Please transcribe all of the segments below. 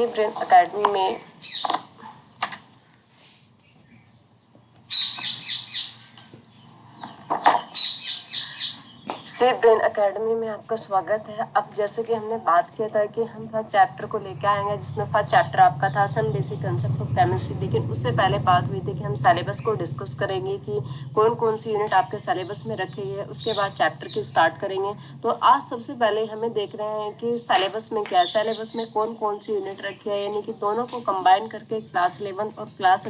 Brain academy में सी brain academy में आपका स्वागत है। अब जैसे कि हमने बात किया था कि हम फर्स्ट चैप्टर को लेकर आएंगे, जिसमें फर्स्ट चैप्टर आपका था some basic concept of chemistry. लेकिन उससे पहले बात हुई थी कि हम सिलेबस को डिस्कस करेंगे कि कौन कौन सी यूनिट आपके सिलेबस में रखी है, उसके बाद चैप्टर की स्टार्ट करेंगे। तो आज सबसे पहले हमें देख रहे हैं कि सिलेबस में क्या है, सिलेबस में कौन कौन सी यूनिट रखी है, यानी कि दोनों को कंबाइन करके क्लास 11 और क्लास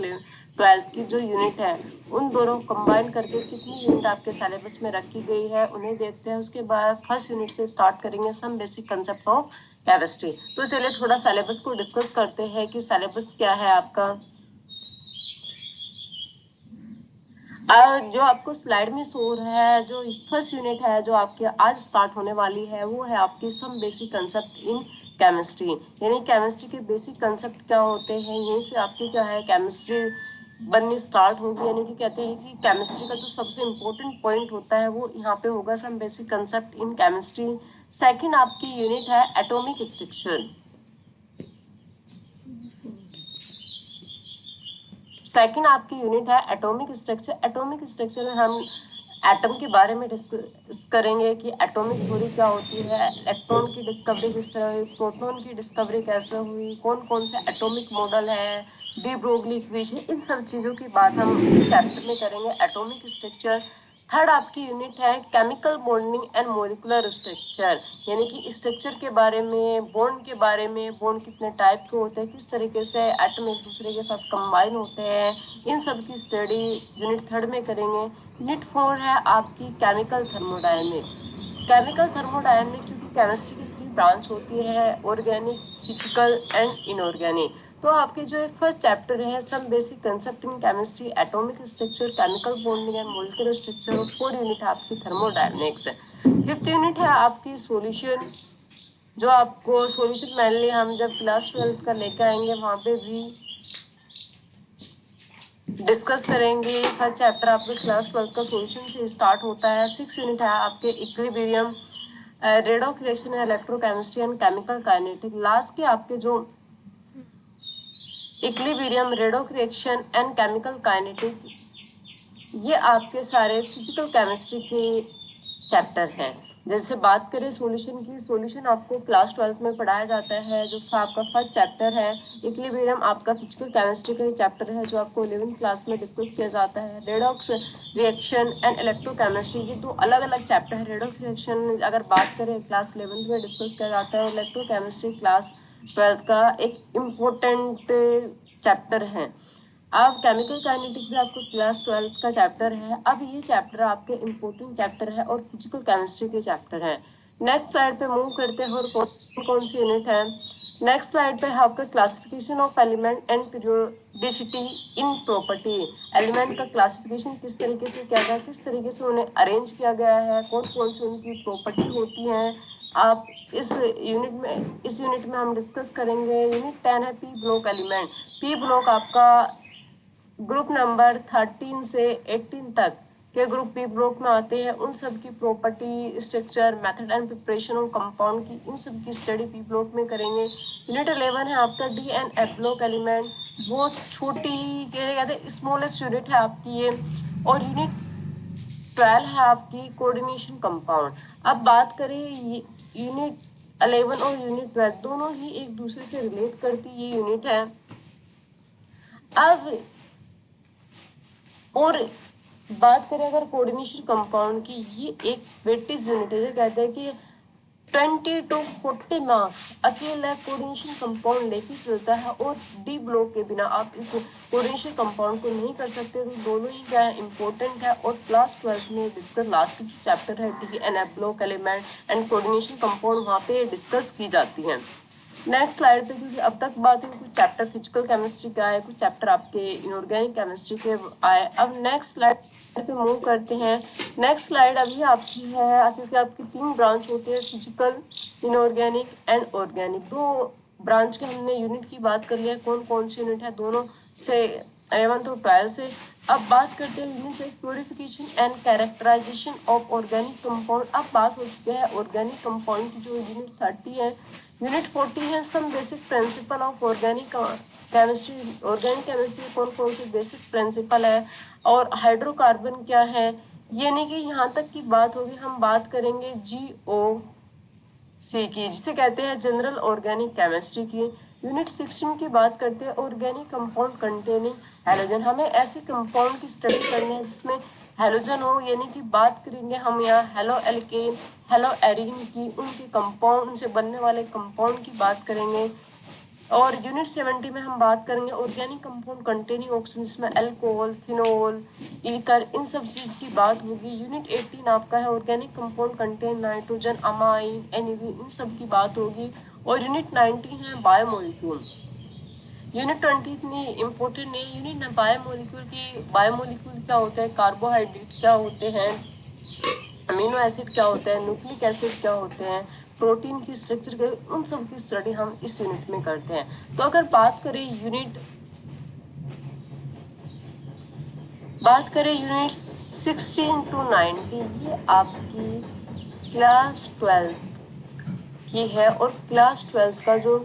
12 की जो यूनिट है उन दोनों कंबाइन करके कितनी यूनिट आपके सिलेबस में रखी गई है उन्हें देखते हैं। उसके बाद फर्स्ट यूनिट से स्टार्ट करेंगे some basic concept of chemistry. तो चलिए थोड़ा सिलेबस को डिस्कस करते हैं कि सिलेबस क्या है आपका। जो आपको स्लाइड में शो हो रहा है, जो फर्स्ट यूनिट है जो आपके आज स्टार्ट होने वाली है, वो है आपकी some basic concept in chemistry. यानी केमिस्ट्री के बेसिक कंसेप्ट क्या होते हैं, यहीं से आपकी क्या है केमिस्ट्री बननी स्टार्ट होगी। यानी कि कहते हैं कि केमिस्ट्री का जो सबसे इम्पोर्टेंट पॉइंट होता है वो यहाँ पे होगा some basic concept in chemistry. Second आपकी यूनिट है एटॉमिक स्ट्रक्चर। सेकंड आपकी यूनिट है एटॉमिक स्ट्रक्चर। एटॉमिक स्ट्रक्चर में हम एटम के बारे में डिस्कस करेंगे कि एटॉमिक थ्योरी क्या होती है, इलेक्ट्रॉन की डिस्कवरी किस तरह हुई, प्रोटॉन की डिस्कवरी कैसे हुई, कौन कौन से एटॉमिक मॉडल है, डी ब्रोगली इक्वेशन, इन सब चीजों की बात हम इस चैप्टर में करेंगे, एटॉमिक स्ट्रक्चर। थर्ड आपकी यूनिट है chemical bonding and molecular structure, यानी कि स्ट्रक्चर के बारे में, बॉन्ड के बारे में, बॉन्ड कितने टाइप के होते हैं, किस तरीके से एटम एक दूसरे के साथ कंबाइन होते हैं, इन सब की स्टडी यूनिट थर्ड में करेंगे। यूनिट 4 है आपकी केमिकल थर्मोडायनेमिक। केमिकल थर्मोडायनेमिक क्योंकि केमिस्ट्री की 3 ब्रांच होती है, ऑर्गेनिक, फिजिकल एंड इनऑर्गेनिक। तो आपके जो फर्स्ट चैप्टर है some basic concept in chemistry, atomic structure, chemical bonding and molecular structure, और फोर्थ यूनिट है आपकी थर्मोडायनेमिक्स। फिफ्थ यूनिट है आपकी सॉल्यूशन, जो आपको सॉल्यूशन मेनली हम जब क्लास 12 का लेकर आएंगे वहां पे भी डिस्कस करेंगे। फर्स्ट चैप्टर आपके क्लास 12 का सॉल्यूशन से स्टार्ट होता है। सिक्स यूनिट है आपके equilibrium, redox reaction, electrochemistry and chemical kinetic. Last के आपके जो equilibrium, redox reaction and chemical kinetic, ये आपके सारे फिजिकल केमिस्ट्री के चैप्टर हैं। जैसे बात करें सॉल्यूशन की, सॉल्यूशन आपको क्लास 12 में पढ़ाया जाता है। जो आपका फर्स्ट चैप्टर है इक्विलिब्रियम, आपका फिजिकल केमिस्ट्री का चैप्टर है जो आपको 11th क्लास में डिस्कस किया जाता है। रेडॉक्स रिएक्शन एंड इलेक्ट्रोकेमिस्ट्री, ये दो अलग अलग चैप्टर है। रेडॉक्स रिएक्शन अगर बात करें क्लास 11th में डिस्कस किया जाता है, इलेक्ट्रोकेमिस्ट्री क्लास 12 का एक इम्पोर्टेंट चैप्टर है। अब केमिकल काइनेटिक भी आपको क्लास 12 का चैप्टर है। अब ये चैप्टर आपके इम्पोर्टेंट चैप्टर है और फिजिकल केमिस्ट्री के चैप्टर है। नेक्स्ट स्लाइड पे मूव करते हैं और कौन कौन सी यूनिट है। नेक्स्ट स्लाइड पे है आपका classification of element and periodicity in property. Element का क्लासिफिकेशन किस तरीके से किया गया, किस तरीके से उन्हें अरेंज किया गया है, कौन कौन सी उनकी प्रॉपर्टी होती है, आप इस यूनिट में हम डिस्कस करेंगे। यूनिट 10 है P block element. P block आपका ग्रुप नंबर 13 से 18 तक के ग्रुप पी ब्लॉक में आते हैं। उन सब की property, structure, method and preparation of compound की, इन सब की स्टडी पी ब्लॉक में करेंगे। यूनिट 11 है आपका D and F block element. बहुत छोटी कहते हैं स्मॉलेस्ट यूनिट है आपकी ये। और यूनिट 12 है आपकी कोऑर्डिनेशन कंपाउंड। अब बात करें यूनिट 11 और यूनिट 12 दोनों ही एक दूसरे से रिलेट करती ये यूनिट है। अब और बात करें अगर कोऑर्डिनेशन कंपाउंड की, ये एक वेटेज यूनिट है। कहते हैं कि 20 to 40 मार्क्स अकेला कोऑर्डिनेशन कंपाउंड लेके चलता है, और डी ब्लॉक के बिना आप इस कोऑर्डिनेशन कंपाउंड को नहीं कर सकते। तो दोनों ही क्या है इंपॉर्टेंट है। और क्लास 12 में डिस्कस लास्ट चैप्टर है D and F block element and coordination compound, वहां पे डिस्कस की जाती है। नेक्स्ट स्लाइड पे, क्योंकि अब तक बात हुई कुछ चैप्टर फिजिकल केमिस्ट्री का है, कुछ चैप्टर आपके इनऑर्गेनिक केमिस्ट्री के आए। अब नेक्स्ट स्लाइड पे मूव करते हैं। नेक्स्ट स्लाइड अभी आपकी है, क्योंकि आपकी 3 ब्रांच होते हैं, फिजिकल, इनऑर्गेनिक एंड ऑर्गेनिक। दो ब्रांच के हमने यूनिट की बात कर लिया, कौन कौन सी यूनिट है दोनों से 11 to 12 से। अब बात करते हैं यूनिट एक purification and characterisation of organic compound. अब बात हो चुकी है ऑर्गेनिक कंपाउंड की, जो यूनिट 30 है यूनिट 40 है some basic principle of organic chemistry. Organic chemistry कौन कौन से बेसिक प्रिंसिपल है और हाइड्रोकार्बन क्या है, ये नहीं कि यहाँ तक की बात होगी। हम बात करेंगे GOC की, जिसे कहते हैं जनरल ऑर्गेनिक केमिस्ट्री की। यूनिट 16 की बात करते हैं ऑर्गेनिक कंपाउंड कंटेनिंग हैलोजन। हमें ऐसे कंपाउंड की स्टडी करनी है जिसमें हैलोजन हो, यानी कि बात करेंगे हम यहाँ हेलो एल्केन, हेलो एरीन की, उनके कंपाउंड, उनसे बनने वाले कंपाउंड की बात करेंगे। और यूनिट 70 में हम बात करेंगे ऑर्गेनिक कंपाउंड कंटेनिंग ऑक्सीजन, जिसमें अल्कोहल, फिनोल, ईथर, इन सब चीज की बात होगी। यूनिट 18 आपका है organic compound contain nitrogen, amine, NAD, इन सब की बात होगी। और यूनिट 19 है बायोमोलिक्यूल। यूनिट 20 इतनी इंपॉर्टेंट नहीं है। यूनिट बायोमोलिक्यूल की, बायोमोलिक्यूल क्या होता है, कार्बोहाइड्रेट क्या होते हैं, अमीनो एसिड क्या होते हैं, न्यूक्लिक एसिड क्या होते हैं, प्रोटीन की स्ट्रक्चर के, उन सब की स्टडी हम इस यूनिट में करते हैं। तो अगर बात करें यूनिट 16 to 19, ये आपकी क्लास 12 की है। और क्लास 12 का जो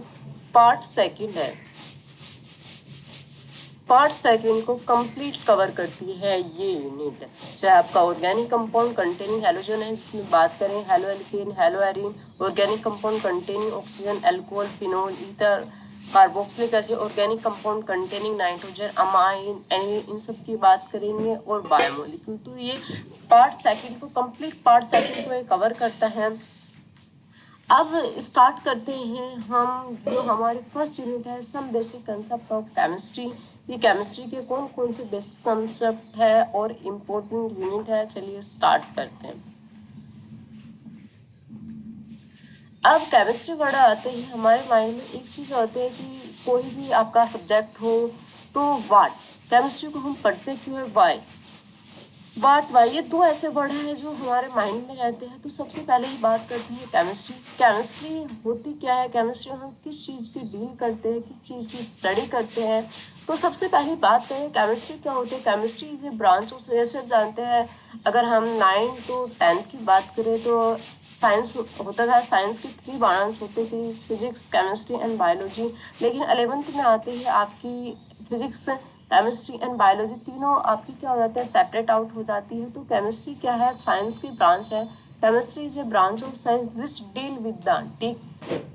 पार्ट सेकंड है, पार्ट सेकंड को कंप्लीट कवर करती है ये यूनिट। चाहे आपका ऑर्गेनिक कंपाउंड कंटेनिंग हैलोजन है, जिसमें बात करें haloalkane, haloarene, organic compound containing oxygen, alcohol, phenol, ether, carboxylic acid, organic compound containing nitrogen, amine, इन सब की बात करेंगे। और बायोमोलिक्यूल, तो ये पार्ट सेकंड को, कंप्लीट पार्ट सेकंड को ये कवर करता है। अब स्टार्ट करते हैं हम, जो हमारी फर्स्ट यूनिट है some basic concept of chemistry. ये केमिस्ट्री के कौन कौन से बेसिक कंसेप्ट है और इम्पोर्टेंट यूनिट है, चलिए स्टार्ट करते हैं। अब केमिस्ट्री वर्ड आते ही हमारे माइंड में एक चीज आती है कि कोई भी आपका सब्जेक्ट हो तो व्हाट, केमिस्ट्री को हम पढ़ते क्यों है, व्हाई। वाई, ये दो ऐसे वर्ड हैं जो हमारे माइंड में रहते हैं। तो सबसे पहले ही बात करते हैं केमिस्ट्री। केमिस्ट्री होती क्या है, केमिस्ट्री हम किस चीज की डील करते हैं, किस चीज की स्टडी करते हैं। तो सबसे पहली बात करें केमिस्ट्री क्या होती है। Chemistry is a branch of, जैसे जानते हैं, अगर हम 9 to 10 की बात करें तो साइंस होता था, साइंस की 3 ब्रांच होती थी, फिजिक्स, केमिस्ट्री एंड बायोलॉजी। लेकिन 11th में आते ही आपकी फिजिक्स, केमिस्ट्री एंड बायोलॉजी तीनों आपकी क्या हो जाते हैं, सेपरेट आउट हो जाती है। तो केमिस्ट्री क्या है, साइंस की ब्रांच है। Chemistry is a branch of science which deal with the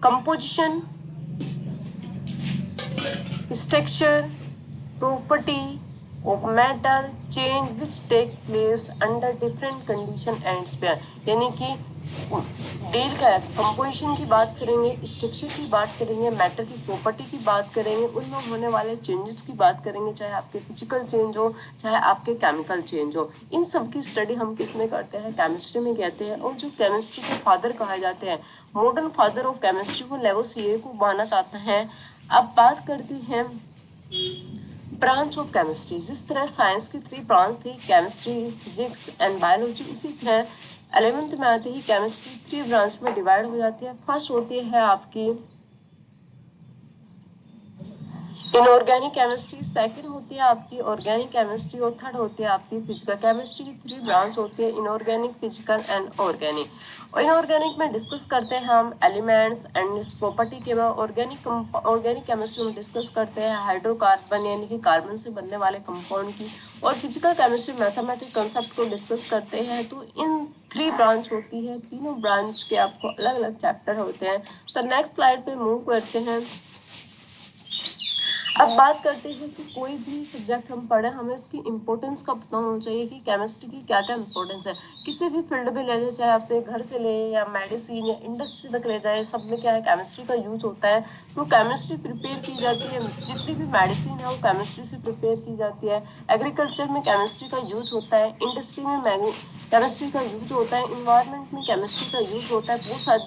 composition, structure, property of matter change which take place under different condition and sphere। यानी कि डील का कंपोजिशन की बात करेंगे, स्ट्रक्चर की बात करेंगे, मैटर की प्रॉपर्टी की बात करेंगे, उनमें होने वाले चेंजेस की बात करेंगे, चाहे आपके फिजिकल चेंज हो, चाहे आपके केमिकल चेंज हो। इन सब की स्टडी हम किस में करते हैं, केमिस्ट्री में कहते हैं। और जो केमिस्ट्री के फादर कहा जाते हैं, मॉडर्न फादर ऑफ केमिस्ट्री, वो लेवोसियर को माना जाता है। अब बात करते हैं ब्रांच ऑफ केमिस्ट्री। जिस तरह साइंस की 3 ब्रांच थी, केमिस्ट्री, फिजिक्स एंड बायोलॉजी, उसी तरह 11th में आते ही केमिस्ट्री 3 ब्रांच में डिवाइड हो जाती है। फर्स्ट होती है आपकी इनऑर्गेनिक केमिस्ट्री, सेकंड होती है आपकी ऑर्गेनिक केमिस्ट्री, और थर्ड होती है आपकी फिजिकल केमिस्ट्री की 3 ब्रांच होती है, इनऑर्गेनिक, फिजिकल एंड ऑर्गेनिक। और इनऑर्गेनिक में डिस्कस करते हैं हम एलिमेंट्स एंड इस प्रॉपर्टी के बाद। ऑर्गेनिक केमिस्ट्री में डिस्कस करते हैं हाइड्रोकार्बन, यानी कि कार्बन से बनने वाले कंपाउंड की। और फिजिकल केमिस्ट्री मैथमेटिक कंसेप्ट को डिस्कस करते हैं। तो इन 3 ब्रांच होती है, तीनों ब्रांच के आपको अलग अलग चैप्टर होते हैं। तो नेक्स्ट स्लाइड पे मूव करते हैं। अब बात करते हैं कि कोई भी सब्जेक्ट हम पढ़े, हमें उसकी इम्पोर्टेंस का पता होना चाहिए कि केमिस्ट्री की क्या क्या इम्पोर्टेंस है। किसी भी फील्ड में ले जाए, चाहे आपसे घर से ले या मेडिसिन या इंडस्ट्री तक ले जाए, सब में क्या है, केमिस्ट्री का यूज होता है। तो केमिस्ट्री प्रिपेयर की जाती है, जितनी भी मेडिसिन है वो केमिस्ट्री से प्रिपेयर की जाती है। एग्रीकल्चर में केमिस्ट्री का यूज होता है, इंडस्ट्री में केमिस्ट्री का यूज होता है, इन्वायरमेंट में केमिस्ट्री का यूज होता है।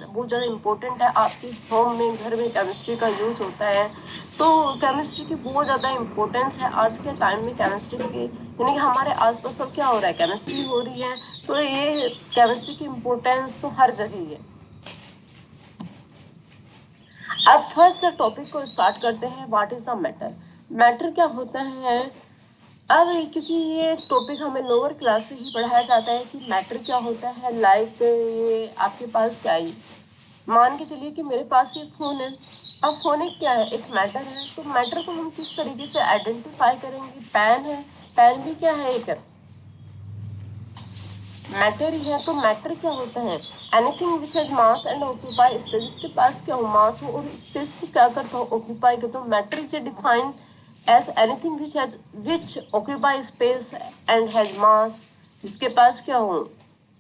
बहुत ज़्यादा इंपॉर्टेंट है, आपके होम में, घर में केमिस्ट्री का यूज होता है। तो केमिस्ट्री की बहुत ज़्यादा इम्पोर्टेंस है आज के टाइम में। केमिस्ट्री की, यानी कि हमारे आसपास सब क्या हो रहा है, केमिस्ट्री हो रही है। तो ये केमिस्ट्री की इम्पोर्टेंस तो हर जगह ही है। अब फर्स्ट टॉपिक को स्टार्ट करते हैं, what is the matter. Matter क्या होता है। अब क्योंकि ये टॉपिक हमें लोअर क्लास से ही पढ़ाया जाता है कि मैटर क्या होता है, लाइक ये आपके पास क्या है, मान के चलिए कि मेरे पास ये फोन है। अब फोन एक क्या है, एक मैटर है। तो मैटर को हम किस तरीके से आइडेंटिफाई करेंगे? पेन है, पेन भी क्या है, एक मैटर ही है। तो मैटर क्या होता है? Anything which has mass and occupy space, जिसके पास क्या हो, मास हो और स्पेस को क्या करता हो, ऑक्यूपाई करता हो। Matter is defined as anything which occupy space and has mass, जिसके पास क्या हो,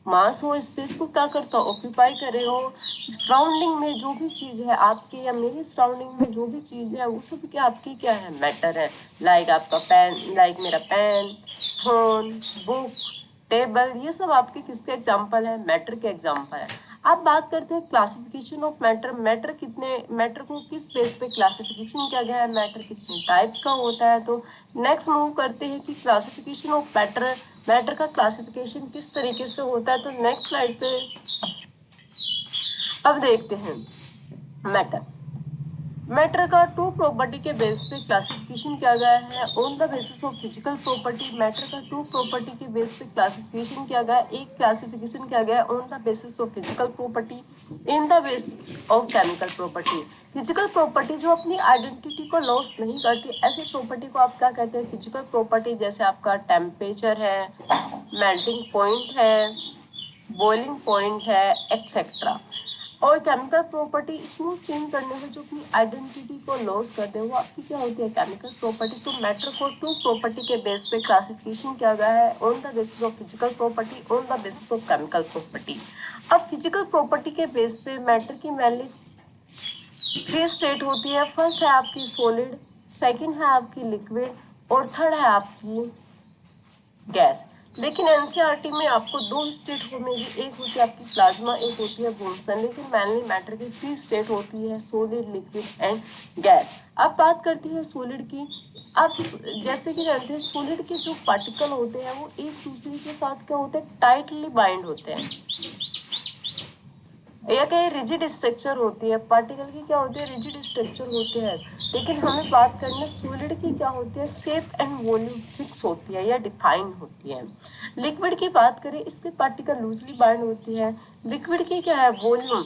मास हो, स्पेस को क्या करता हो, ऑक्यूपाई करे हो। सराउंडिंग में जो भी चीज है आपके या मेरी सराउंडिंग में जो भी चीज है वो सब क्या आपकी क्या है, मैटर है। लाइक आपका पेन, लाइक मेरा पेन, फोन, बुक, टेबल, ये सब आपके किसके एग्जाम्पल है, मैटर के एग्जाम्पल है। अब बात करते हैं क्लासिफिकेशन ऑफ मैटर। मैटर को किस बेस पे क्लासिफिकेशन किया गया है, मैटर कितने टाइप का होता है। तो नेक्स्ट मूव करते हैं कि क्लासिफिकेशन ऑफ मैटर, मैटर का क्लासिफिकेशन किस तरीके से होता है। तो नेक्स्ट स्लाइड पे अब देखते हैं मैटर। मैटर का टू प्रॉपर्टी के बेस पे क्लासिफिकेशन किया गया है on the basis of physical property. Matter का टू प्रॉपर्टी के बेस पे क्लासिफिकेशन किया गया, एक क्लासिफिकेशन किया गया on the basis of physical property, in the base of chemical property. Physical property जो अपनी आइडेंटिटी को लॉस नहीं करती, ऐसी प्रॉपर्टी को आप क्या कहते हैं, फिजिकल प्रॉपर्टी। जैसे आपका टेम्परेचर है, मेल्टिंग पॉइंट है, बॉइलिंग पॉइंट है, एक्सेट्रा। और केमिकल प्रॉपर्टी स्मूथ चेंज करने में जो अपनी आइडेंटिटी को लॉस कर दे, वो आपकी क्या होती है, केमिकल प्रॉपर्टी। तो मैटर को टू प्रॉपर्टी के बेस पे क्लासिफिकेशन किया गया है on the basis of physical property, on the basis of chemical property. अब फिजिकल प्रॉपर्टी के बेस पे मैटर की मेनली थ्री स्टेट होती है। फर्स्ट है आपकी सॉलिड, सेकंड है आपकी लिक्विड और थर्ड है आपकी गैस। लेकिन एनसीईआरटी में आपको दो स्टेट मिलेगी, एक होती है आपकी प्लाज्मा, एक होती है बोल्सन। लेकिन मेनली मैटर की थ्री स्टेट होती है, सॉलिड, लिक्विड एंड गैस। अब बात करती है सॉलिड की। अब जैसे कि जानते हैं सॉलिड के जो पार्टिकल होते हैं वो एक दूसरे के साथ क्या होते हैं, टाइटली बाइंड होते हैं। या कहीं रिजिड स्ट्रक्चर होती है, पार्टिकल की क्या होती है, रिजिड स्ट्रक्चर होते हैं। लेकिन हमें बात करना सॉलिड की क्या होती है, शेप एंड वॉल्यूम फिक्स होती है या डिफाइन होती है। लिक्विड की बात करें, इसके पार्टिकल लूजली बाइंड होती है। लिक्विड की क्या है, वॉल्यूम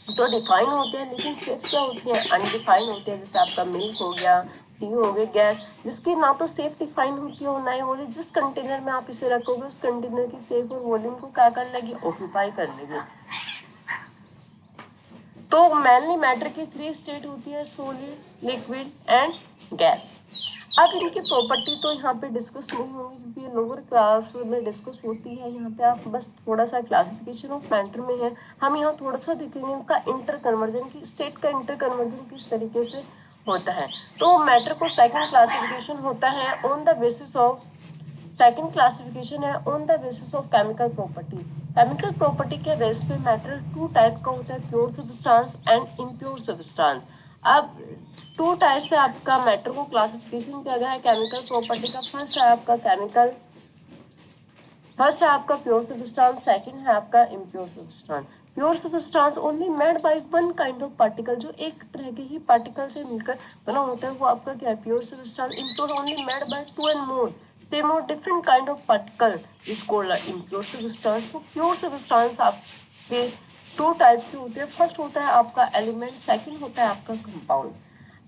तो डिफाइन होते हैं, लेकिन शेप क्या होती है, अनडिफाइन होते हैं। जैसे आपका मिल्क हो गया, टी हो गया, गैस, जिसकी ना तो शेप डिफाइन होती है और ना ही वॉल्यूम। जिस कंटेनर में आप इसे रखोगे उस कंटेनर की शेप और वॉल्यूम को क्या कर लेगी, ऑक्यूपाई कर लेगी। तो मेनली मैटर की थ्री स्टेट होती है, सॉलिड, लिक्विड एंड गैस। अब इनकी प्रॉपर्टी तो यहाँ पे डिस्कस नहीं होगी क्योंकि ये लोअर क्लास में डिस्कस होती है। यहाँ पे आप बस थोड़ा सा क्लासिफिकेशन ऑफ मैटर में है, हम यहाँ थोड़ा सा देखेंगे इनका इंटर कन्वर्जन की, स्टेट का इंटर कन्वर्जन किस तरीके से होता है। तो मैटर को सेकंड क्लासिफिकेशन होता है on the basis of, second classification है on the basis of chemical property. Chemical property के बेस पे मैटर टू टाइप का होता है, pure substance and impure substance. अब टू टाइप से आपका मैटर को क्लासिफिकेशन किया गया है केमिकल प्रॉपर्टी का। फर्स्ट है आपका प्योर सब्सटेंस, सेकंड है आपका impure substance. Pure substance only made by one kind of particle, जो एक तरह के ही पार्टिकल से मिलकर बना होता है, वो आपका क्या है, pure substance. Impure only made by two and more same और different kind of particle is called impure substance. तो प्योर सब्सटेंस आपके टू टाइप के होते हैं। फर्स्ट होता है आपका एलिमेंट, सेकंड होता है आपका कंपाउंड।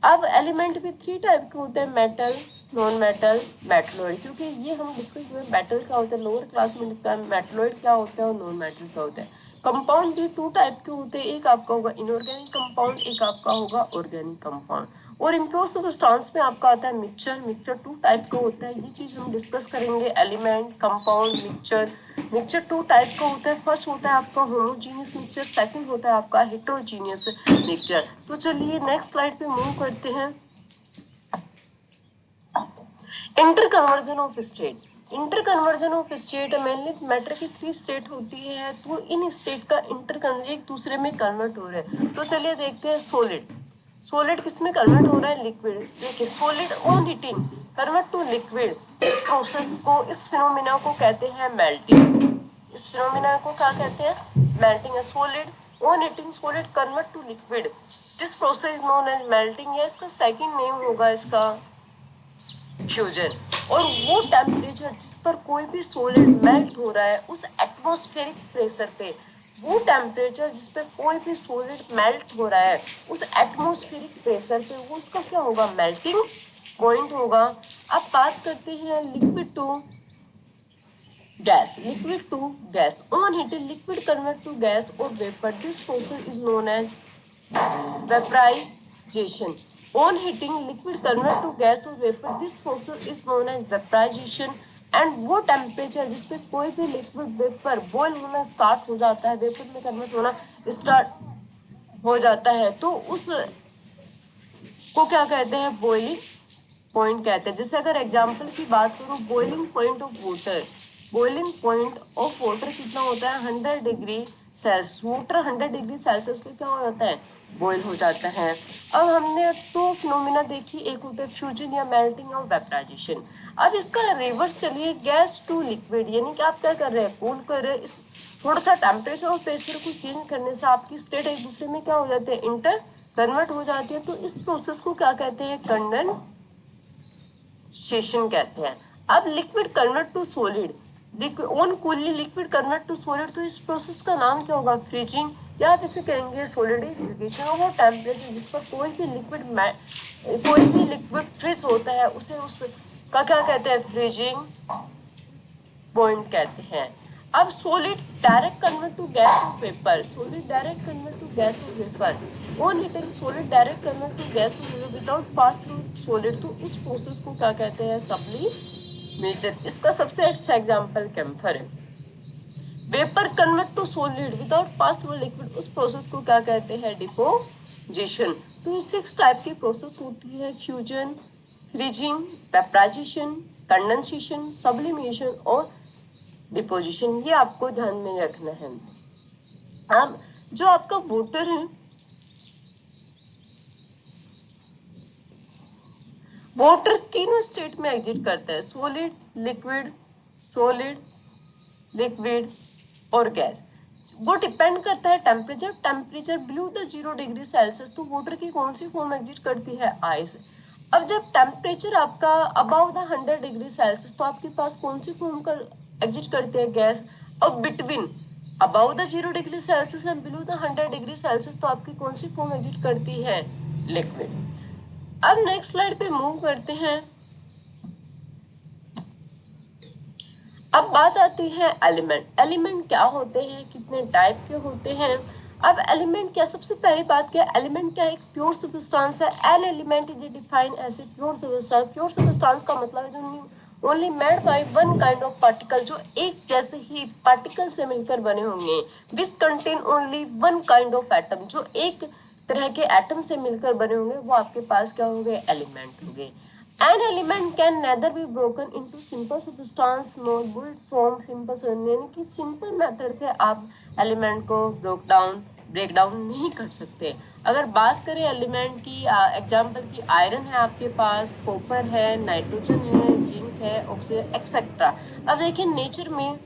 अब एलिमेंट भी थ्री टाइप के होते हैं, मेटल, नॉन मेटल, मेटलॉइड। क्योंकि ये हम डिस्कस हुए मेटल क्या होता है, लोअर क्लास में लिखा है, मेटलॉइड क्या होता है और नॉन मेटल क्या होता है। कंपाउंड भी टू टाइप के होते हैं, एक आपका होगा इनऑर्गेनिक कंपाउंड, एक आपका होगा ऑर्गेनिक कंपाउंड। और इम्प्योर सब्सटेंस में आपका आता है मिक्सचर। मिक्सचर टू टाइप का होता है, ये चीज हम डिस्कस करेंगे। Element, compound, mixture. Mixture two type का होता है, फर्स्ट होता है आपका होमोजीनियस मिक्सचर, सेकंड होता है आपका हेटेरोजीनियस मिक्सचर। तो चलिए नेक्स्ट स्लाइड पे मूव करते हैं। Inter conversion of state. Inter conversion of state mainly matter की थ्री स्टेट होती है, तो इन स्टेट का इंटर एक दूसरे में कन्वर्ट हो रहा है। तो चलिए देखते हैं सॉलिड। सॉलिड किस में कन्वर्ट हो रहा है, लिक्विड। देखिए solid on heating convert to liquid. इस प्रोसेस को, इस फिनोमिना को कहते हैं मेल्टिंग। इस फिनोमिना को क्या कहते हैं, मेल्टिंग है। Solid on heating solid convert to liquid, this process is known as melting. है इसका सेकंड नेम होगा इसका फ्यूजन। और वो टेम्परेचर जिस पर कोई भी सॉलिड मेल्ट हो रहा है उस एटमॉस्फेरिक प्रेशर पे वो टेम्परेचर जिस पे कोई भी सॉलिड मेल्ट हो रहा है उस एटमॉस्फेरिक प्रेशर पे वो उसका क्या होगा, मेल्टिंग पॉइंट होगा। अब बात करते हैं liquid to gas, liquid to gas, on heating liquid convert to gas or vapor, this process is known as vaporization, on heating liquid convert to gas or vapor, this process is known as vaporization। And वो temperature जिसपे कोई भी liquid vapour boil होना start हो जाता है, vapour में convert होना स्टार्ट हो जाता है, तो उस को क्या कहते हैं, बॉइलिंग पॉइंट कहते हैं। जैसे अगर एग्जांपल की बात करूं, boiling point of water, boiling point of water कितना होता है, 100 degree Celsius. Water 100 degree Celsius पे क्या हो जाता है, बॉयल हो जाता है। अब हमने तो फिनोमिना देखी, एक होता है फ्यूजन या मेल्टिंग और वेपराइजेशन। अब इसका रिवर्स चलिए, गैस टू लिक्विड, यानी कि आप क्या कर रहे हैं, कूल कर रहे हैं। इस थोड़ा सा टेम्परेचर और प्रेशर को चेंज करने से आपकी स्टेट एक दूसरे में क्या हो जाते हैं, इंटर कन्वर्ट हो जाती है। तो इस प्रोसेस को क्या कहते हैं, कंडेंसेशन कहते हैं। अब liquid convert to solid, on cooling liquid convert to solid, तो इस प्रोसेस का नाम क्या होगा, फ्रीजिंग, या आप इसे कहेंगे सॉलिडिफिकेशन। वो टेम्परेचर जिस पर कोई भी लिक्विड फ्रीज होता है उसे उसका क्या कहते हैं, फ्रीजिंग पॉइंट कहते हैं। अब solid direct convert to gas और vapour, solid direct convert to gas और vapour, on heating solid direct convert to gas और vapour without pass through solid, तो उस प्रोसेस को क्या कहते हैं, सब्लिमेशन। इसका सबसे अच्छा एग्जांपल कैम्फर है। Vapour convert to solid without pass through liquid, उस प्रोसेस को क्या कहते हैं, डिपोजिशन। तो ये 6 टाइप की प्रोसेस होती है, fusion, freezing, vaporisation, condensation, sublimation और डिपोजिशन। ये आपको ध्यान में रखना है। अब जो आपका वाटर है, वाटर तीनों स्टेट में एग्जिट करता है, सॉलिड, लिक्विड, सॉलिड, लिक्विड और गैस। वो डिपेंड करता है temperature, temperature below the 0 degree Celsius, तो वाटर की कौन सी फॉर्म एग्जिट करती है, आइस। अब जब टेम्परेचर आपका अबाउ द 100 डिग्री सेल्सियस, तो आपके पास कौन सी फॉर्म का एग्जिट करती है, गैस। अब between about the 0 degree Celsius and below the 100 degree Celsius, तो आपकी कौन सी फॉर्म एग्जिट करती है, लिक्विड। अब नेक्स्ट स्लाइड पे मूव करते हैं। अब बात आती है एलिमेंट। एलिमेंट क्या होते हैं, कितने टाइप के होते हैं। अब एलिमेंट क्या, सबसे पहली बात क्या, एलिमेंट क्या एक प्योर सब्सटेंस है। An element is defined as a pure substance. Pure substance का मतलब है जो only made by one kind of particle, जो एक जैसे ही पार्टिकल से मिलकर बने होंगे। Which contain only one kind of atom, जो एक तरह के एटम से मिलकर बने होंगे, वो आपके पास क्या होंगे, एलिमेंट होंगे। An element can neither be broken into simple substance nor built from simple substance, यानी कि सिंपल मेथड से आप एलिमेंट को ब्रेक डाउन नहीं कर सकते। अगर बात करें एलिमेंट की, एग्जांपल की, आयरन है आपके पास, कॉपर है, नाइट्रोजन है, जिंक है, ऑक्सीजन एक्सेट्रा। अब देखिए नेचर में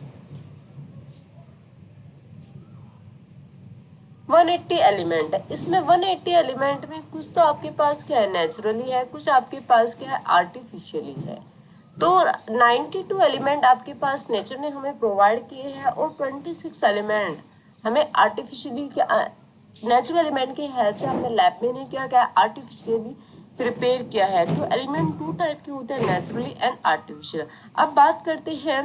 180 एलिमेंट है, इसमें 180 एलिमेंट में कुछ तो आपके पास क्या है, नेचुरली है, कुछ आपके पास क्या है, आर्टिफिशियली है। तो 92 एलिमेंट आपके पास नेचर ने हमें प्रोवाइड किए हैं और 26 एलिमेंट हमें आर्टिफिशियली, नेचुरल एलिमेंट के हेल्प से हमने लैब में नहीं किया, क्या आर्टिफिशियली प्रिपेयर किया है। तो एलिमेंट 2 टाइप के होते हैं, नेचुरली एंड आर्टिफिशियल। अब बात करते हैं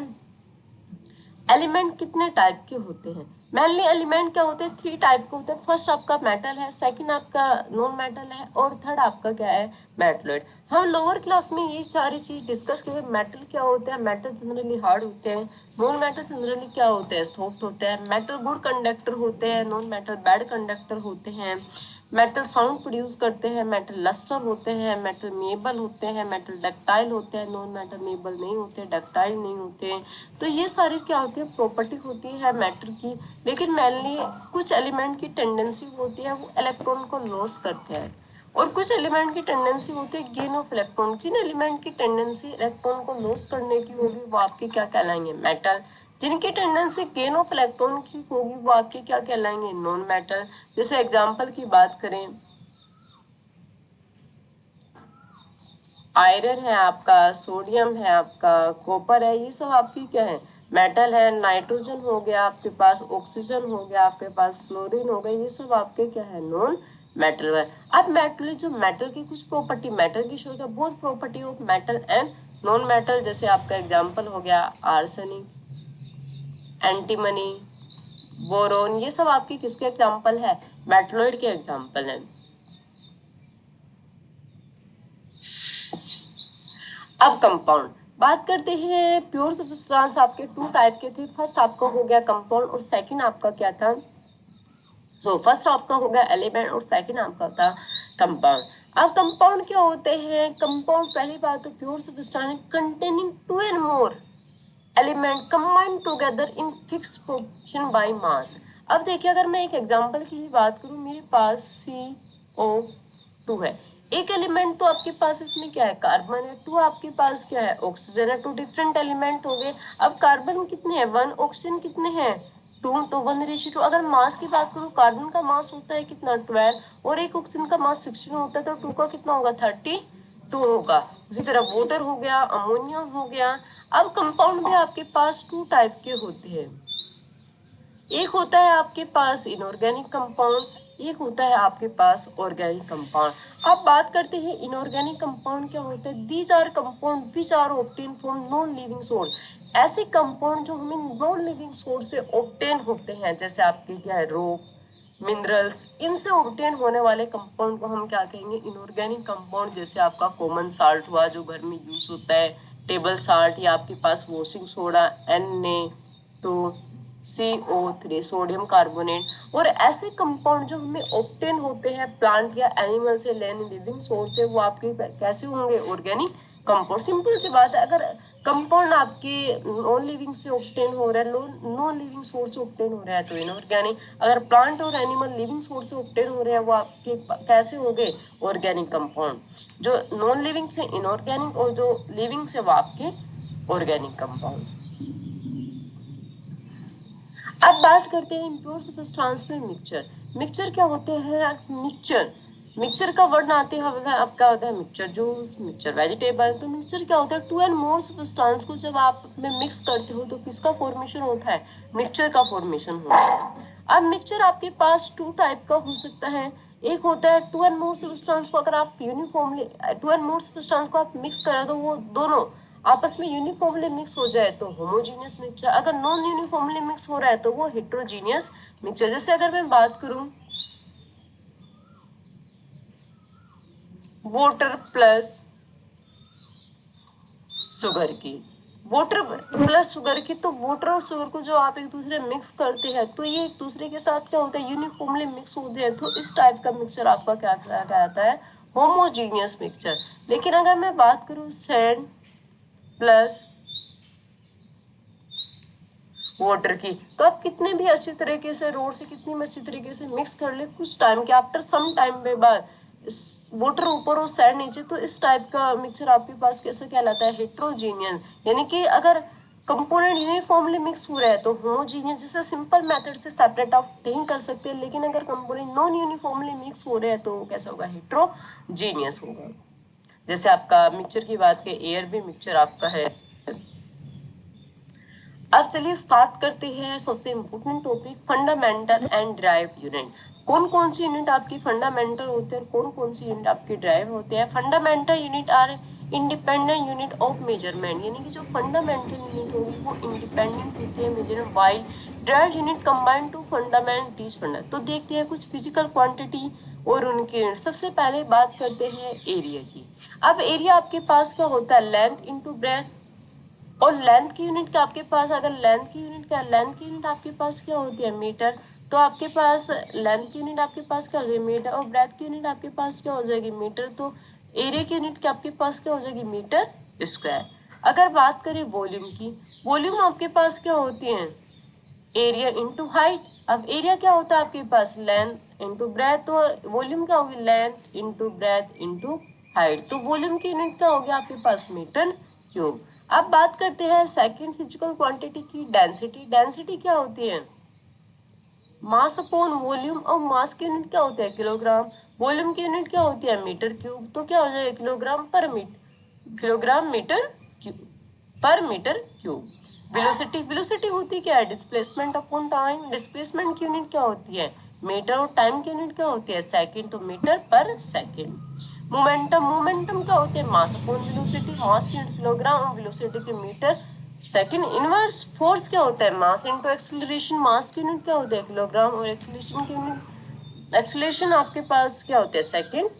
एलिमेंट कितने टाइप के होते हैं। मेनली एलिमेंट क्या होते हैं, 3 टाइप के होते हैं। फर्स्ट आपका मेटल है, सेकंड आपका नॉन मेटल है और थर्ड आपका क्या है, मेटलॉइड। हम लोअर क्लास में ये सारी चीज डिस्कस किए। मेटल क्या होता है, मेटल जनरली हार्ड होते हैं, नॉन मेटल जनरली क्या होते हैं, सॉफ्ट होते हैं। मेटल गुड कंडक्टर होते हैं, नॉन मेटल बैड कंडक्टर होते हैं। मेटल साउंड प्रोड्यूस करते हैं, मेटल लस्टर होते हैं, मेटल मेबल होते हैं, मेटल डक्टाइल होते हैं, नॉन मेटल मेबल नहीं होते, डक्टाइल नहीं होते। तो ये सारी क्या होती है, प्रॉपर्टी होती है मैटर की। लेकिन मेनली कुछ एलिमेंट की टेंडेंसी होती है वो इलेक्ट्रॉन को लॉस करते हैं, और कुछ एलिमेंट की टेंडेंसी होती है गेन ऑफ इलेक्ट्रॉन। जिन एलिमेंट की टेंडेंसी इलेक्ट्रॉन को लॉस करने की होगी वो आपके क्या कहलाएंगे, मेटल। जिनकी टेंडेंसी गेन ऑफ इलेक्ट्रॉन की होगी वो आपके क्या कहलाएंगे, नॉन मेटल। जैसे एग्जांपल की बात करें, आयरन है आपका, सोडियम है आपका, कॉपर है, ये सब आपकी क्या है, मेटल है, नाइट्रोजन हो गया आपके पास, ऑक्सीजन हो गया आपके पास, फ्लोरीन हो गया, ये सब आपके क्या है, नॉन मेटल है। अब मेटल, जो मेटल की कुछ प्रॉपर्टी, मेटल की शो क्या, both property of metal and non metal, जैसे आपका एग्जांपल हो गया आर्सेनिक, एंटीमनी, बोरोन, ये सब आपके किसके एग्जांपल है, मेटलॉइड के एग्जांपल है। अब कंपाउंड बात करते हैं। प्योर सब्सटेंस आपके टू टाइप के थे, फर्स्ट आपका हो गया कंपाउंड और सेकंड आपका क्या था, फर्स्ट आपका हो गया एलिमेंट और सेकंड आपका था कंपाउंड। अब कंपाउंड क्या होते हैं, कंपाउंड पहली बात तो pure substance containing two and more element combined together in fix proportion by mass. अब देखिए, अगर मैं एक एग्जांपल की ही बात करूं, मेरे पास CO2 है, एक एलिमेंट तो आपके पास इसमें क्या है, कार्बन है, टू आपके पास क्या है, ऑक्सीजन है, टू डिफरेंट एलिमेंट हो गए। अब कार्बन कितने हैं, 1, ऑक्सीजन कितने हैं, 2, तो 1:2। अगर मास की बात करूं, कार्बन का मास होता है कितना, 12, और एक ऑक्सीजन का मास 16 होता है, तो 2 का कितना होगा, 32 होगा। उसी तरह वाटर हो गया, अमोनिया हो गया। अब कंपाउंड में आपके पास टू टाइप के होते हैं, एक होता है आपके पास इनऑर्गेनिक कंपाउंड, एक होता है आपके पास ऑर्गेनिक कंपाउंड। अब बात करते हैं इनऑर्गेनिक कंपाउंड क्या होता है, these are compound which are obtain from non living source. ऐसे कंपाउंड जो हमें नॉन लिविंग सोर्स से ऑब्टेन होते हैं, जैसे आपके क्या है, रॉक, मिनरल्स, इनसे ऑब्टेन होने वाले कंपाउंड को हम क्या कहेंगे, इनऑर्गेनिक कंपाउंड। जैसे आपका कॉमन साल्ट हुआ जो घर में यूज होता है, टेबल साल्ट, या आपके पास washing soda Na2CO3 sodium carbonate. और ऐसे कंपाउंड जो हमें ऑब्टेन होते हैं प्लांट या एनिमल से, लिविंग सोर्स से, वो आपके कैसे होंगे, ऑर्गेनिक कंपाउंड। सिंपल सी बात है, अगर कंपाउंड आपके नॉन लिविंग से ऑब्टेन हो रहा है, नॉन लिविंग सोर्स से ऑब्टेन हो रहा है, तो इनऑर्गेनिक। अगर प्लांट और एनिमल लिविंग सोर्स से ऑब्टेन हो रहे हैं, वो आपके कैसे हो गए, ऑर्गेनिक कंपाउंड। जो नॉन लिविंग से इनऑर्गेनिक, और जो लिविंग से वो आपके ऑर्गेनिक कंपाउंड। अब बात करते हैं इम्प्योर सब्सटेंस में मिक्सचर। मिक्सचर क्या होते हैं, मिक्सचर, मिक्सचर का वर्ड आते हैं आपका होता है मिक्सचर जूस, मिक्सचर वेजिटेबल। तो मिक्सचर क्या होता है, टू एंड मोर सब्सटेंस को जब आप में मिक्स करते हो तो किसका फॉर्मेशन होता है, मिक्सचर का फॉर्मेशन होता है। अब मिक्सचर आपके पास टू टाइप का हो सकता है, एक होता है टू एंड मोर सब्सटेंस को अगर आप uniformly, two and more substance को आप मिक्स करें तो वो दोनों आपस में यूनिफॉर्मली मिक्स हो जाए तो होमोजीनियस मिक्सचर, अगर नॉन यूनिफॉर्मली मिक्स हो रहा है तो वो हेट्रोजीनियस मिक्सचर। जैसे अगर मैं बात करूं वाटर प्लस शुगर की, वाटर प्लस शुगर की, तो वाटर और शुगर को जो आप एक दूसरे मिक्स करते हैं तो ये एक दूसरे के साथ क्या होता है, यूनिफॉर्मली मिक्स होते हैं, तो इस टाइप का मिक्सचर आपका क्या कहलाता है, होमोजीनियस मिक्सचर। लेकिन अगर मैं बात करूं सैंड प्लस वाटर की, तो आप कितने भी अच्छी तरीके से रोड से कितनी भी अच्छी तरीके से मिक्स कर ले, कुछ टाइम के आफ्टर सम टाइम के बाद वाटर ऊपर और सैंड नीचे, तो इस टाइप का मिक्सचर आपके पास कैसा कहलाता है, हेट्रोजीनियस। यानी कि अगर कंपोनेंट यूनिफॉर्मली मिक्स हो रहा है तो होमोजीनियस, जिसे सिंपल मेथड से सेपरेट आप नहीं कर सकते, लेकिन अगर कंपोनेंट नॉन यूनिफॉर्मली मिक्स हो रहे हैं तो कैसा होगा, हेट्रोजीनियस होगा। जैसे आपका मिक्सचर की बात के, एयर भी मिक्सचर आपका है। अब चलिए स्टार्ट करते हैं सबसे important topic, fundamental and derived unit. कौन कौन सी यूनिट आपकी फंडामेंटल होते हैं और कौन कौन सी यूनिट आपके डिराइव होते हैं। Fundamental unit are independent unit of measurement, यानी कि जो फंडामेंटल यूनिट होगी वो इंडिपेंडेंट होती है measurement, while derived unit combine to fundament these funda. तो देखते हैं कुछ फिजिकल क्वांटिटी और उनके यूनिट। सबसे पहले बात करते हैं एरिया की। अब एरिया आपके पास क्या होता है, लेंथ इंटू ब्रेथ, और लेंथ की यूनिट क्या आपके पास, अगर लेंथ की यूनिट क्या, लेंथ की यूनिट आपके पास क्या होती है, मीटर। तो आपके पास लेंथ की यूनिट आपके पास क्या हो जाएगी, मीटर, और ब्रेथ की यूनिट आपके पास क्या हो जाएगी, मीटर। तो एरिया की यूनिट क्या आपके पास क्या हो जाएगी, मीटर स्क्वायर। अगर बात करें वॉल्यूम की, वॉल्यूम आपके पास क्या होती है, एरिया इंटू हाइट। अब एरिया क्या होता है आपके पास, लेंथ इंटू ब्रेथ, तो वॉल्यूम क्या होगी, length into breadth into height. तो वॉल्यूम की यूनिट क्या होगी आपके पास, मीटर क्यूब। अब बात करते हैं सेकंड फिजिकल क्वांटिटी की, डेंसिटी। डेंसिटी क्या होती है, मास अपॉन वॉल्यूम, और मास की यूनिट क्या होती है, किलोग्राम। वॉल्यूम की यूनिट क्या होती है, मीटर क्यूब। तो क्या हो जाएगा, किलोग्राम पर मीटर, किलोग्राम मीटर क्यूब पर मीटर क्यूब। वेलोसिटी, वेलोसिटी होती क्या है? Displacement upon time. डिस्प्लेसमेंट की यूनिट क्या होती है? मीटर। और टाइम की यूनिट क्या होती है? सेकंड। तो मीटर पर सेकंड। मोमेंटम, मोमेंटम क्या होती है? Mass upon velocity. मास की यूनिट किलोग्राम और वेलोसिटी की मीटर सेकंड इनवर्स। फोर्स क्या होता है? Mass into acceleration. मास की यूनिट क्या होता है? किलोग्राम। और एक्सीलरेशन की यूनिट, एक्सीलरेशन आपके पास क्या होते हैं? सेकंड।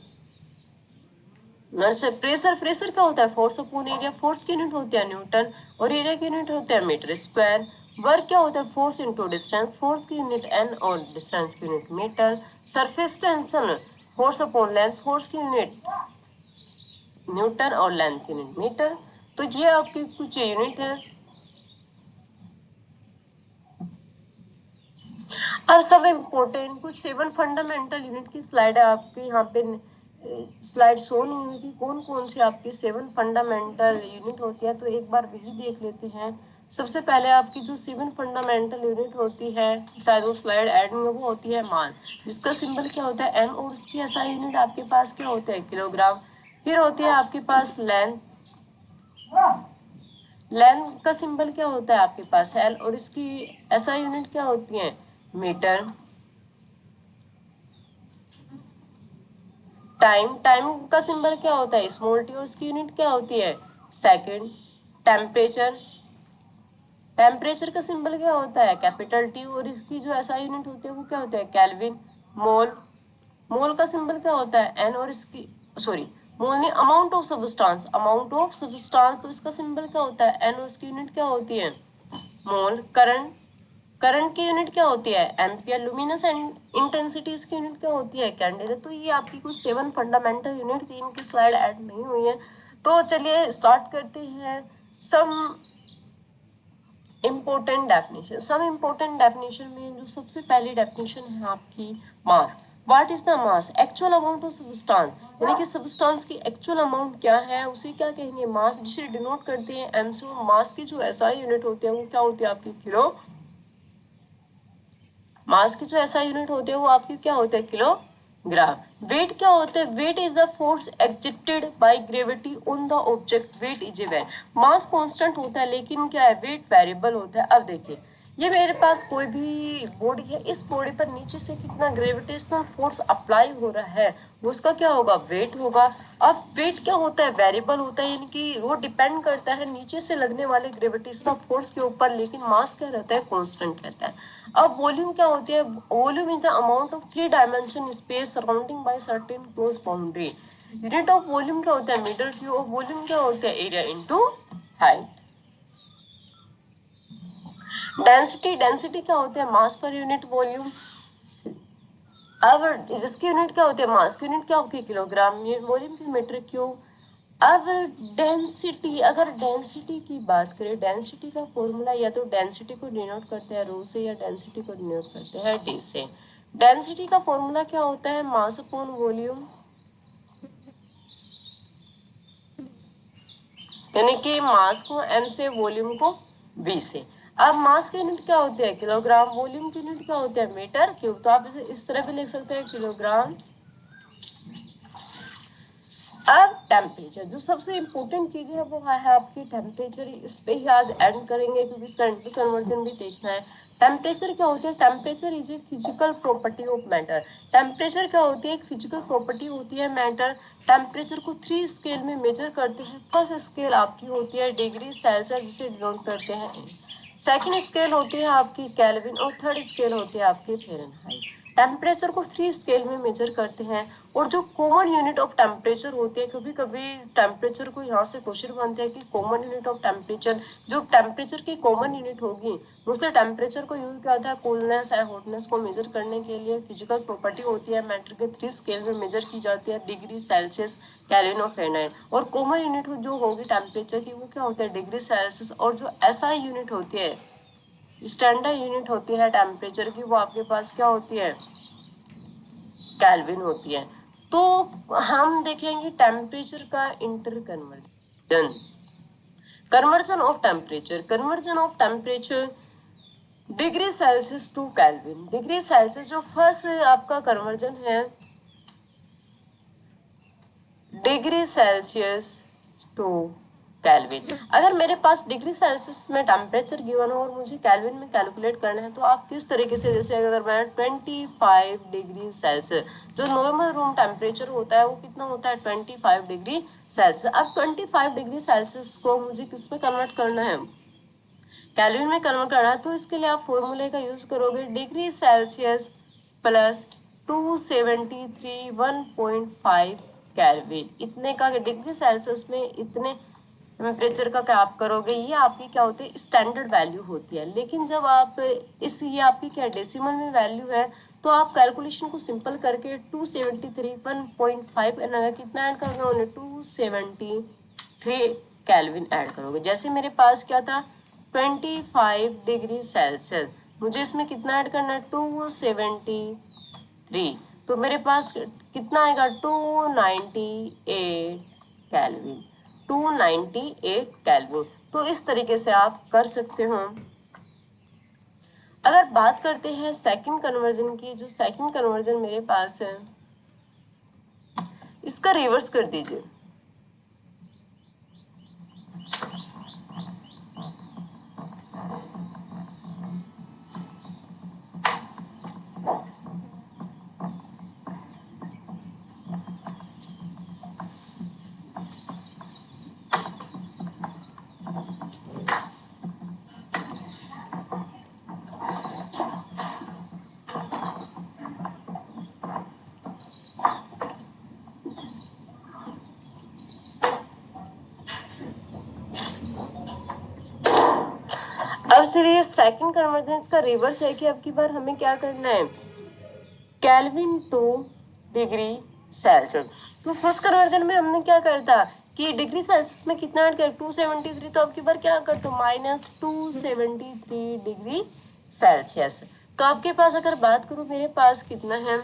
प्रेशर, प्रेशर क्या होता है? Force upon area. फोर्स की यूनिट होती है न्यूटन और एरिया की यूनिट होता है मीटर स्क्वायर। वर्क क्या होता है? Force into distance. फोर्स की यूनिट एन और डिस्टेंस की unit metre. Surface tension, force upon length. Force की यूनिट न्यूटन और लेंथ की यूनिट मीटर। तो ये आपकी कुछ यूनिट है। अब सब इम्पोर्टेंट कुछ 7 फंडामेंटल यूनिट की स्लाइड है आपके यहाँ पे। स्लाइड शो नहीं हुई थी कौन कौन सी आपकी 7 फंडामेंटल यूनिट होती है, तो एक बार वही देख लेते हैं। सबसे पहले आपकी जो 7 फंडामेंटल यूनिट होती है, शायद वो स्लाइड एड में, वो होती है मास, जिसका सिंबल क्या होता है? एम। और उसकी एसआई यूनिट आपके पास क्या होता है? किलोग्राम। फिर होती है आपके पास लेंथ। लेंथ का सिंबल क्या होता है आपके पास? एल। और इसकी एसआई यूनिट क्या होती है? मीटर। टाइम, टाइम का सिंबल क्या होता है? Small T. और उसकी यूनिट क्या होती है? सेकंड। टेम्परेचर, टेम्परेचर का सिंबल क्या होता है? Capital T. और इसकी जो एसआई यूनिट होती है वो क्या होता है? केल्विन। मोल, मोल का सिंबल क्या होता है? एन। और इसकी, सॉरी, मोल नहीं, amount of substance, amount of substance, तो इसका सिंबल क्या होता है? एन। और इसकी यूनिट क्या होती है? मोल। करंट, करंट की यूनिट क्या होती है? एम्पियर। लुमिनस इंटेंसिटी की यूनिट क्या होती है? कैंडल। तो ये आपकी कुछ 7 फंडामेंटल यूनिट थी, इनकी स्लाइड ऐड नहीं हुई है। तो चलिए स्टार्ट करते हैं। सम इम्पोर्टेंट डेफिनेशन, सब इम्पोर्टेंट डेफिनेशन में जो सबसे पहली डेफिनेशन है आपकी mass. What is the mass? Actual amount of substance, यानी कि सब्सटेंस की एक्चुअल अमाउंट क्या है उसे क्या कहेंगे? मास, जिसे डिनोट करते हैं एम से। मास की जो एसआई यूनिट होती है वो क्या होती है आपकी? किलो। मास की जो एसआई यूनिट होती है वो आपकी क्या होता है? किलोग्राम। वेट क्या होता है? Weight is the force exerted by gravity on the object. Weight is a weight. Mass constant होता है लेकिन क्या है? वेट वेरिएबल होता है। अब देखिए, ये मेरे पास कोई भी बॉडी है, इस बॉडी पर नीचे से कितना ग्रेविटेशनल फोर्स अप्लाई हो रहा है उसका क्या होगा? वेट होगा। अब वेट क्या होता है? वेरिएबल होता है, यानी कि वो डिपेंड करता है नीचे से लगने वाले ग्रेविटेशनल फोर्स के ऊपर, लेकिन मास क्या रहता है? कांस्टेंट रहता है। अब वॉल्यूम क्या होती है? Volume is the amount of 3 dimension space surrounding by certain close boundary. Unit of volume क्या होता है? Metre cube. ऑफ वॉल्यूम क्या होता है? Area into height. Density, density क्या होता है? मास पर यूनिट वॉल्यूम। अब इसकी यूनिट क्या होती है? मास की यूनिट क्या होगी? किलोग्राम। वॉल्यूम की मीटर क्यूब। अब डेंसिटी, अगर डेंसिटी की बात करें, डेंसिटी का फॉर्मूला या तो डेंसिटी को डिनोट करते हैं रो से, या डेंसिटी को डिनोट करते हैं डी से। डेंसिटी का फॉर्मूला क्या होता है? मास अपॉन वॉल्यूम, यानी कि मास को एम से, वॉल्यूम को वी से। अब मास की यूनिट क्या होती है? किलोग्राम। वॉल्यूम की यूनिट क्या होती है? Metre cube. तो आप इसे इस तरह भी लिख सकते हैं, किलोग्राम। अब टेम्परेचर, जो सबसे इम्पोर्टेंट चीज है वो है आपकी टेम्परेचर। इस पे ही आज एंड करेंगे क्योंकि इसका इंटर कन्वर्जन भी देखना है। टेम्परेचर क्या होती है? Temperature is a physical property of matter. Temperature क्या होती है? एक फिजिकल प्रॉपर्टी होती है मैटर। टेम्परेचर को 3 स्केल में मेजर करते हैं। फर्स्ट स्केल आपकी होती है डिग्री सेल्सियस, जिसे डिनोट करते हैं। सेकेंड स्केल होती है आपकी केल्विन। और थर्ड स्केल होती है आपकी फ़ारेनहाइट। टेम्परेचर को 3 स्केल में मेजर करते हैं। और जो कॉमन यूनिट ऑफ टेम्परेचर होती है, कभी कभी टेम्परेचर को यहाँ से क्वेश्चन बनते हैं कि कॉमन यूनिट ऑफ टेम्परेचर, जो टेम्परेचर की कॉमन यूनिट होगी, उससे टेम्परेचर को यूज किया जाता है कूलनेस या हॉटनेस को मेजर करने के लिए। फिजिकल प्रॉपर्टी होती है मैटर के 3 स्केल में मेजर की जाती है, डिग्री सेल्सियस, केल्विन और फ़ारेनहाइट। और कॉमन यूनिट जो होगी टेम्परेचर की वो क्या होता है? Degree Celsius. और जो एसआई यूनिट होती है, स्टैंडर्ड यूनिट होती है टेम्परेचर की, वो आपके पास क्या होती है? केल्विन होती है। तो हम देखेंगे टेम्परेचर का interconversion, conversion of temperature, conversion of temperature degree Celsius to Kelvin. Degree Celsius जो फर्स्ट आपका कन्वर्जन है, डिग्री सेल्सियस टू केल्विन। अगर मेरे पास डिग्री सेल्सियस में टेम्परेचर गिवन हो और मुझे केल्विन में कैलकुलेट करना है तो आप किस तरीके से, जैसे अगर मैं 25 डिग्री सेल्सियस, जो नॉर्मल रूम टेम्परेचर होता है वो कितना होता है 25 डिग्री सेल्सियस। अब 25 डिग्री सेल्सियस को मुझे किस में कन्वर्ट करना है, केल्विन में कन्वर्ट करना है। तो इसके लिए आप फॉर्मूले का यूज करोगे, डिग्री सेल्सियस प्लस 273 1.5 केल्विन। इतने का डिग्री सेल्सियस में इतने टेम्परेचर का क्या आप करोगे, ये आपकी क्या होती है स्टैंडर्ड वैल्यू होती है। लेकिन जब आप ये आपकी क्या डेसिमल में वैल्यू है तो आप कैलकुलेशन को सिंपल करके 273 1.5 कितना ऐड करोगे, 273 केल्विन ऐड करोगे। जैसे मेरे पास क्या था 25 डिग्री सेल्सियस, मुझे इसमें कितना ऐड करना है 273, तो मेरे पास कितना आएगा 298 केल्विन, 298 केल्विन। तो इस तरीके से आप कर सकते हो। अगर बात करते हैं सेकंड कन्वर्जन की, जो सेकंड कन्वर्जन मेरे पास है इसका रिवर्स कर दीजिए। अब चलिए सेकंड कन्वर्जेंस का रिवर्स है कि अब की बार हमें क्या करना है, केल्विन टू डिग्री सेल्सियस। तो फर्स्ट कन्वर्जन में हमने क्या करता था कि डिग्री सेल्सियस में कितना ऐड कर 273, तो अब की बार क्या कर दो -273 डिग्री सेल्सियस। तो आपके पास अगर बात करूं मेरे पास कितना है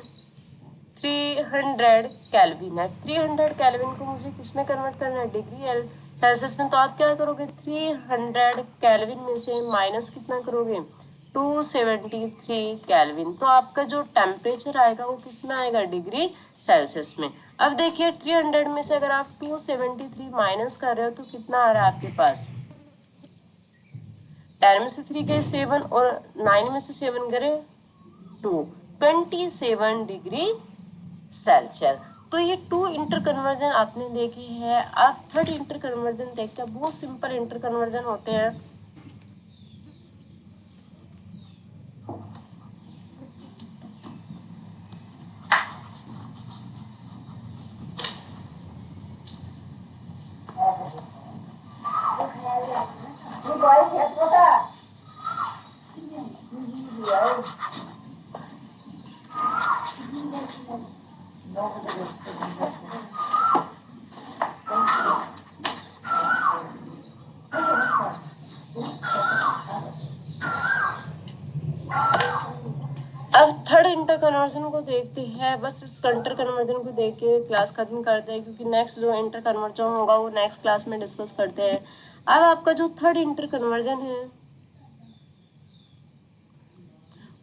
300 केल्विन है। 300 केल्विन को मुझे किस में कन्वर्ट करना है डिग्री सेल्सियस में। तो आप क्या करोगे 300 केल्विन में से माइनस कितना करोगे 273 केल्विन, तो आपका जो टेम्परेचर आएगा वो किस में आएगा डिग्री सेल्सियस में। अब देखिए 300 में से अगर आप 273 माइनस कर रहे हो तो कितना आ रहा है आपके पास, 10 में से 3 गए 7 और 9 में से 7 करे 2, 27 डिग्री सेल्सियस। तो ये टू इंटर कन्वर्जन आपने देखी है। आप थर्ड इंटर कन्वर्जन देखते हैं, बहुत सिंपल इंटर कन्वर्जन होते हैं। अब थर्ड इंटर कन्वर्जन को देखते हैं, बस इस इंटर कन्वर्जन को देख के क्लास खत्म करते हैं, क्योंकि नेक्स्ट जो इंटर कन्वर्जन होगा वो नेक्स्ट क्लास में डिस्कस करते हैं। अब आपका जो थर्ड इंटर कन्वर्जन है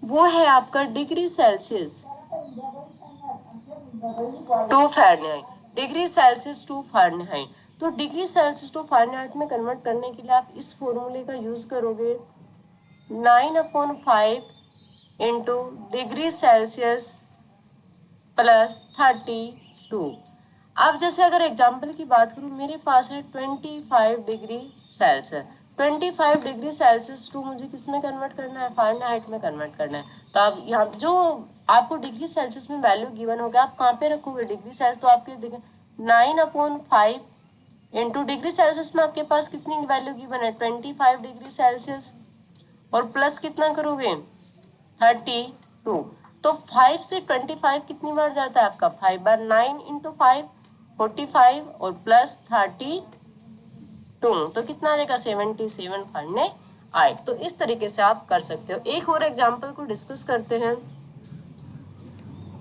वो है आपका degree Celsius to Fahrenheit, degree Celsius to Fahrenheit. तो डिग्री सेल्सियस टू फ़ारेनहाइट में कन्वर्ट करने के लिए आप इस फॉर्मूले का यूज करोगे 9/5 इंटू डिग्री सेल्सियस प्लस 32। अब जैसे अगर एग्जाम्पल की बात करूं, मेरे पास है 25 degree Celsius, 25 degree Celsius to मुझे किस में कन्वर्ट करना है फ़ारेनहाइट में कन्वर्ट करना है। तो अब यहाँ जो आपको डिग्री सेल्सियस में वैल्यू गिवन हो गया, आप कहाँ पे रखोगे डिग्री सेल्सियस, तो आपके देखें 9/5 इंटू डिग्री सेल्सियस में आपके पास कितनी वैल्यू गिवन है 25 डिग्री सेल्सियस, और प्लस कितना करोगे 32। तो 5 से 25 कितनी बार जाता है आपका 5 बार, 9 इंटू 5 45 और प्लस 32, तो कितना आ जाएगा 77 फरने आए। तो इस तरीके से आप कर सकते हो। एक और एग्जांपल को डिस्कस करते हैं।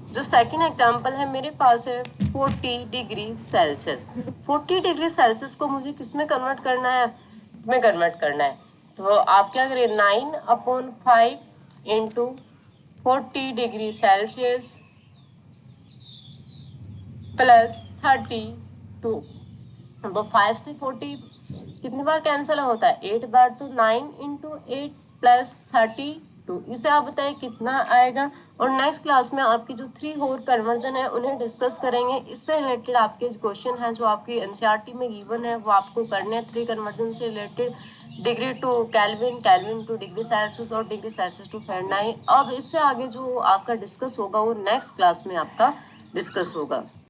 जो सेकंड एग्जांपल है मेरे पास है 40 डिग्री सेल्सियस। 40 डिग्री सेल्सियस को मुझे किस में कन्वर्ट करना है, में कन्वर्ट करना है। तो आप क्या करिए 9/5 इंटू 40 डिग्री सेल्सियस प्लस 32। तो 5 से 40 कितनी बार कैंसिल होता है? 8 बार। तो 9 इंटू 8 प्लस 32, इसे आप बताइए कितना आएगा। और नेक्स्ट क्लास में आपकी जो 3 और कन्वर्जन है उन्हें डिस्कस करेंगे। इससे रिलेटेड आपके क्वेश्चन हैं जो आपकी एनसीईआरटी में गिवन है, वो आपको करने हैं 3 कन्वर्जन से related. Degree to Kelvin, Kelvin to degree Celsius और डिग्री सेल्सियस टू फ़ारेनहाइट। अब इससे आगे जो आपका डिस्कस होगा वो नेक्स्ट क्लास में आपका डिस्कस होगा।